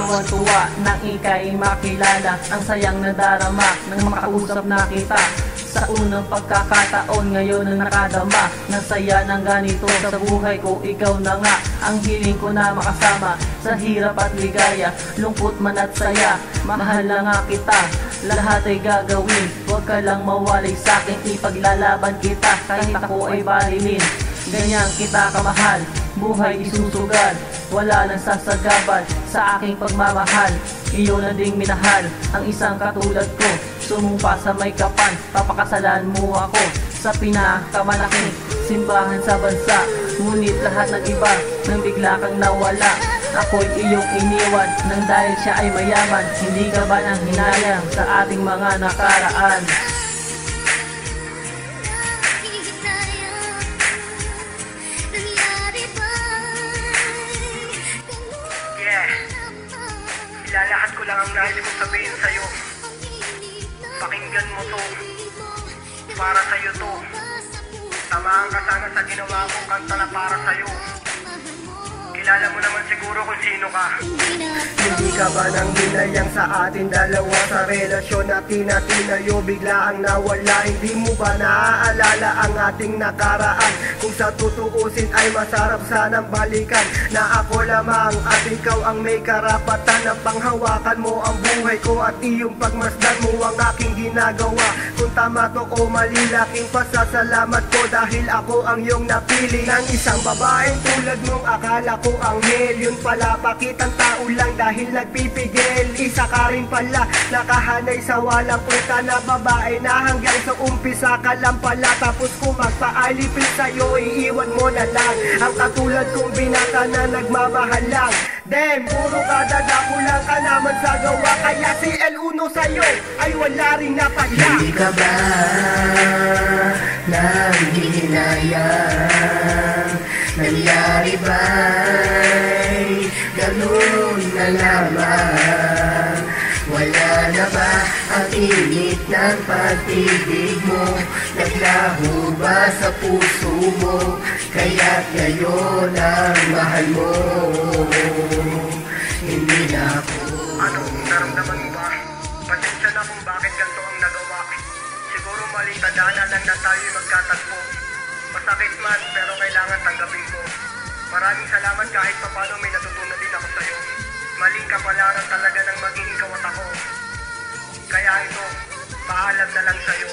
tuwan-tuwa nang ika'y makilala. Ang sayang nadarama nang makausap na kita. Sa unang pagkakataon ngayon na nakadama ng saya ng ganito sa buhay ko, ikaw na nga ang hiling ko na makasama. Sa hirap at ligaya, lungkot man at saya, mahal na nga kita, lahat ay gagawin. Huwag ka lang mawalay sa'kin, ipaglalaban kita kahit ako ay barilin. Ganyan kita kamahal, buhay isusugal, wala nang sasagabal sa aking pagmamahal. Iyo na ding minahal ang isang katulad ko, sumumpa sa may kapan, papakasalan mo ako sa pinakamalaking simbahan sa bansa. Ngunit lahat ng iba nang bigla kang nawala, ako'y iyong iniwan nang dahil siya ay mayaman. Hindi ka ba nang hinayang sa ating mga nakaraan? Ilalahat ko lang ang nais kong sabihin sa'yo. Pakinggan mo to. Para sa'yo to. Tamaan ka sana sa ginawa kong kanta na para sa'yo. Kilala mo naman siguro kung sino ka. Hindi ka ba nang binayang sa atin dalawa? Sa relasyon natin na tinayo, bigla ang nawala. Hindi mo ba naaalala ang ating nakaraan? Kung sa tutuusin ay masarap sanang balikan, na ako lamang at ikaw ang may karapatan na panghawakan mo ang buhay ko at iyong pagmasdan mo ang aking ginagawa. Kung tama to o mali, laking pasasalamat ko dahil ako ang iyong napili. Ng isang babaeng tulad mong akala ko anghel, yun pala pakitang tao lang dahil nagpipigil. Isa ka rin pala nakahanay sa walang kwenta na babae na hanggang sa umpisa ka lang pala. Tapos kung magpaalipin sa'yo, iiwan mo na lang ang katulad kong binata na nagmamahal lang. Damn, puro kadadako lang ka naman sa gawa, kaya si L1 sa'yo ay wala rin napagla. Hindi ka ba nanghihinayang? Nangyari ba'y ganun na lamang? Wala na ba ang init ng pag-ibig mo? Naglaho ba sa puso mo? Kaya't ngayon ang mahal mo. Hindi na ako. Anong naramdaman mo ba? Pasensya na kung bakit ganito ang nagawa. Siguro maling tadhana lang na tayo'y magkatagpo. Masakit man, pero kailangan tanggapin ko. Maraming salamat kahit papano may natutunan din ako sa'yo. Maling kapalaran talaga ng maging ikaw at ako. Kaya ito, paalam na lang sa'yo.